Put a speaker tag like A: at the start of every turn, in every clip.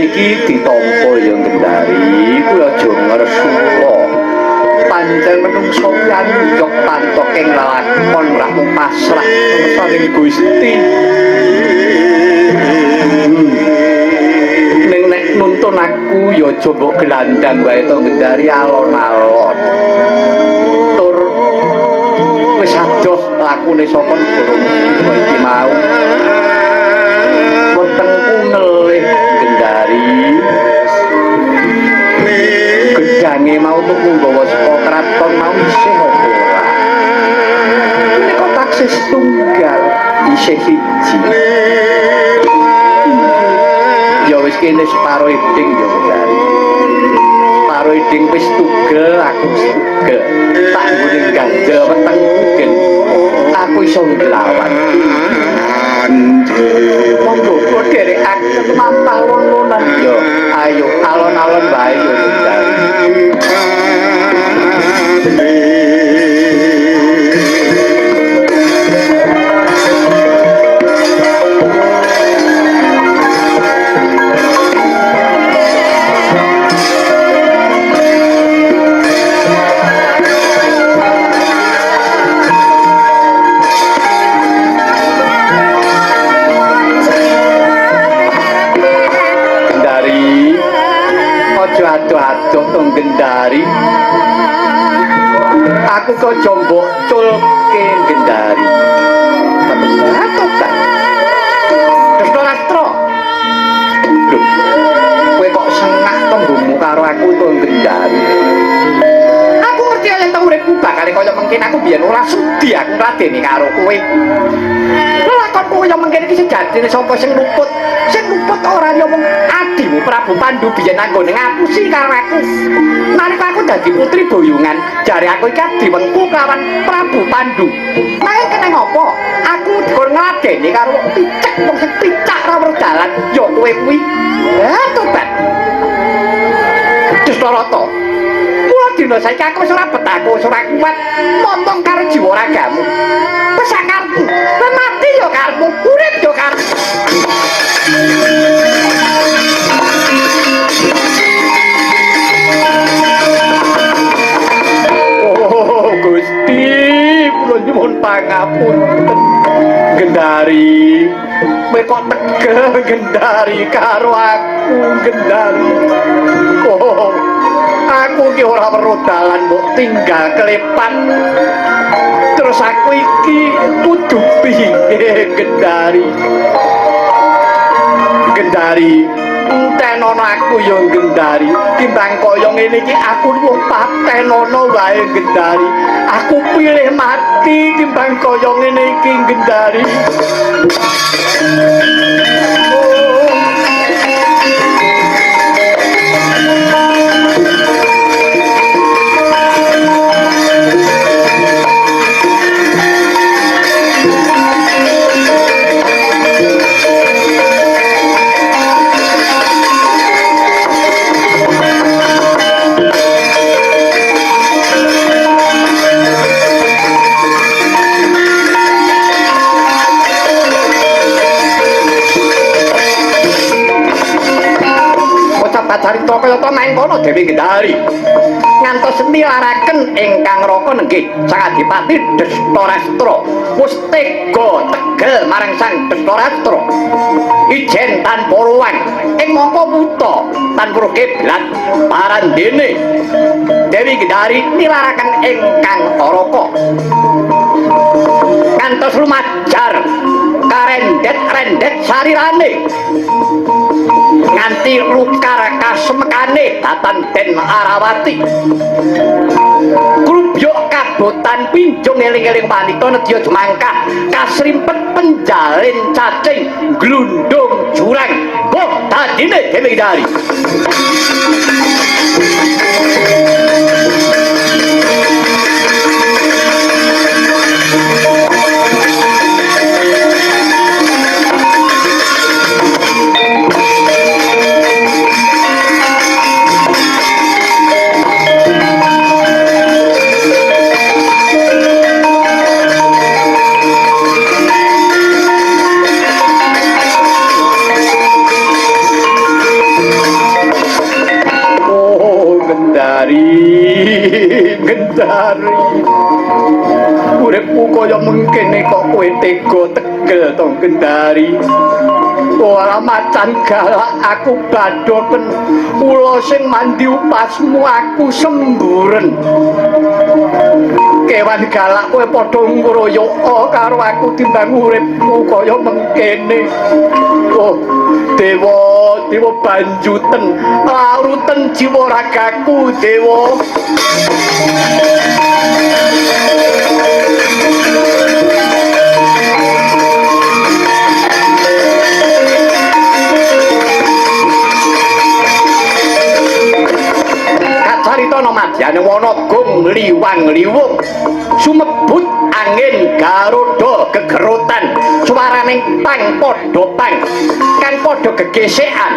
A: Iki ditampa ya Gendari kuwi aja ngresula pancen menungsa nyok tanpa keng lakon ra pasrah saling Gusti ning nek nuntun aku ya aja mbok gelandang wae to Gendari alon-alon tur wis adoh lakune saka negara iki mau wonten kunelih gedange mau tuku nggawa saka kraton mau isih apa ora nek taksih tunggal isih siji ya wis kene separo iding ya Gendari separo iding wis tugel aku tugel tak nggone ganjel weteng mungkin aku iso nglawan monggo derek aku mampah lon-lonan yo ayo alon-alon bae yo aduh tong Gendari aku kok jombok culke Gendari tobat Destorastro lho kowe kok sengak tembungmu karo aku tong Gendari aku ngerti yen tau uripku bakal kaya mungkin aku biyen ora sudi aku ngladeni karo kowe lakonku kaya mungkin iki sejatine sapa sing luput ora nyomong adimu Prabu Pandu biyen anggone ngapusi karo aku nalika aku dadi putri boyongan jare aku iki diwengku kawan Prabu Pandu nanging kene ngopo aku dikon ngladeni karo picek wong sing picak ra werdalan ya kowe kuwi tobat Destarata mula dina saiki aku wis ora betah aku wis ora kuat montong karo jiwa ragamu wis sakarepmu mati ya karepmu urip ya karepmu oh Gusti kula nyuwun pangapunten Gendari kowe kok tegel Gendari karo aku Gendari oh aku ki ora weruh dalan mbok tinggal kelepat terus aku iki kudu piye Gendari entenono aku ya Gendari timbang kaya ngene iki aku wong patenono wae Gendari aku pilih mati timbang kaya ngene iki Gendari carita kaya ta mangkono Dewi Gendari ngantos nilaraken ingkang raka nenggih Sang Adipati Destorastra wis tega tegel marang Sang Destorastra ijen tanpa ruang ing mangka wuta tanpa kiblat parandene Dewi Gendari nilaraken ingkang araka ngantos lumajar karendet-rendet sarirane nganti lukar kasemekane datan Den Arawati grubyuk kabotan pinjung eling-eling wanita nedya jemangkah kasrimpet penjalin cacing glundung jurang boh dadine Dewi Dari Gendari uripku kaya mengkene kok kowe tega tegel to Gendari ora macan galak aku badhoken ula sing mandi upasmu aku semburen kewan galak kowe padha ngroyoka karo aku timbang uripku kaya mengkene oh dewa dewa banjuten laruten jiwa ragaku dewa kacarita nomadyane Wanagung liwang liwung sumebut angin garuda gegerutan swaraning pang padha pang kang padha gegesekan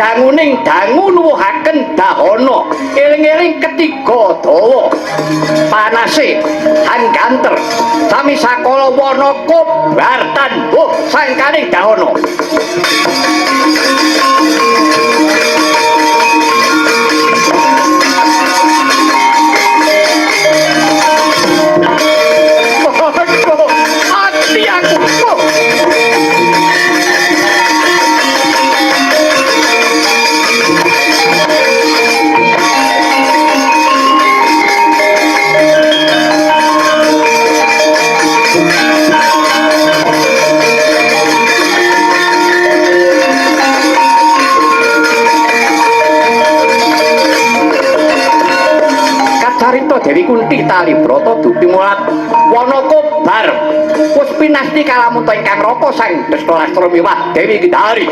A: danguning dangu nuwuhaken dahana eling-eling ketiga dawa panase angganter sami sakala wana kobar tanbuh sangkaning dahana Dewi Kunti tali brata dupi mulat wana kobar wis pinasti kalamun ingkang raka sang Drestalastra miwah Dewi Gendari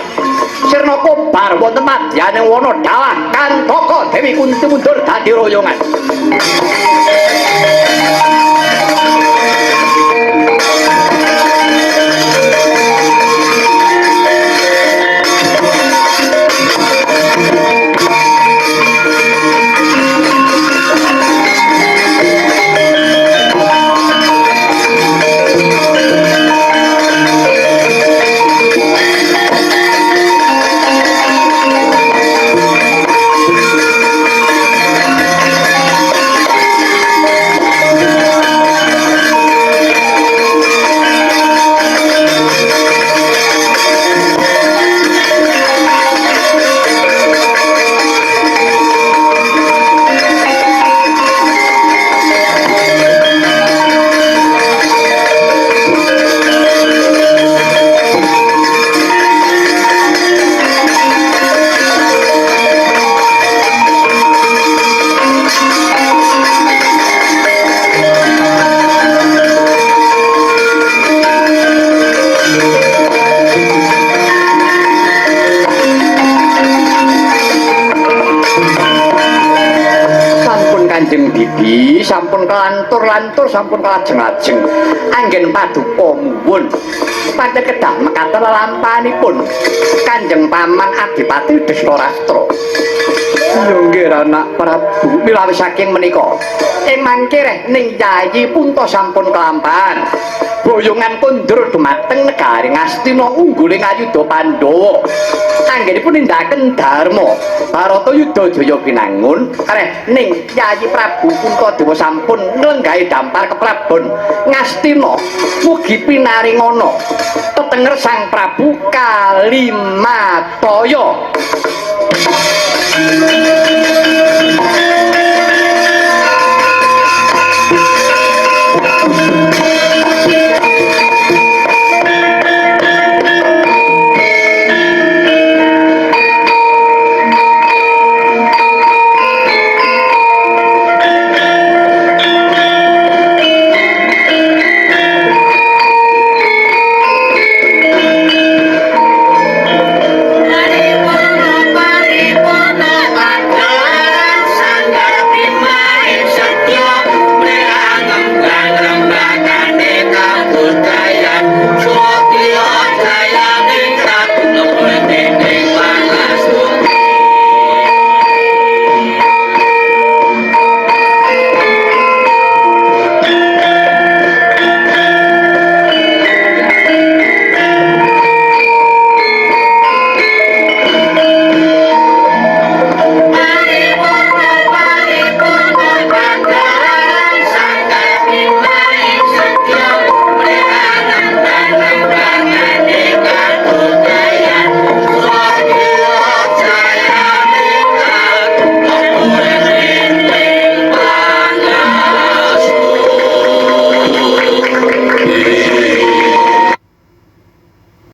A: sirna kobar wonten madyaning wana dalah kantaka Dewi Kunti mundur dadi royongan sampun kelantur-lantur sampun kelajeng-lajeng anggen paduka muwun pancen kedah mekaten lampahipun Kanjeng Paman Adipati Drestalastra nggih anak Prabu milawis saking menika ing mangke reh ning Yayi Punta sampun kelampahan boyongan kondur dumateng negari Ngastina ungguling ayuda Pandhawa anggenipun nindakaken dharma Barata Yudha Jaya pinangun reh ning Yayi Prabu Puntadewa sampun nglenggahi dampar keprabon Ngastina mugi pinaringana tetenger Sang Prabu Kalimataya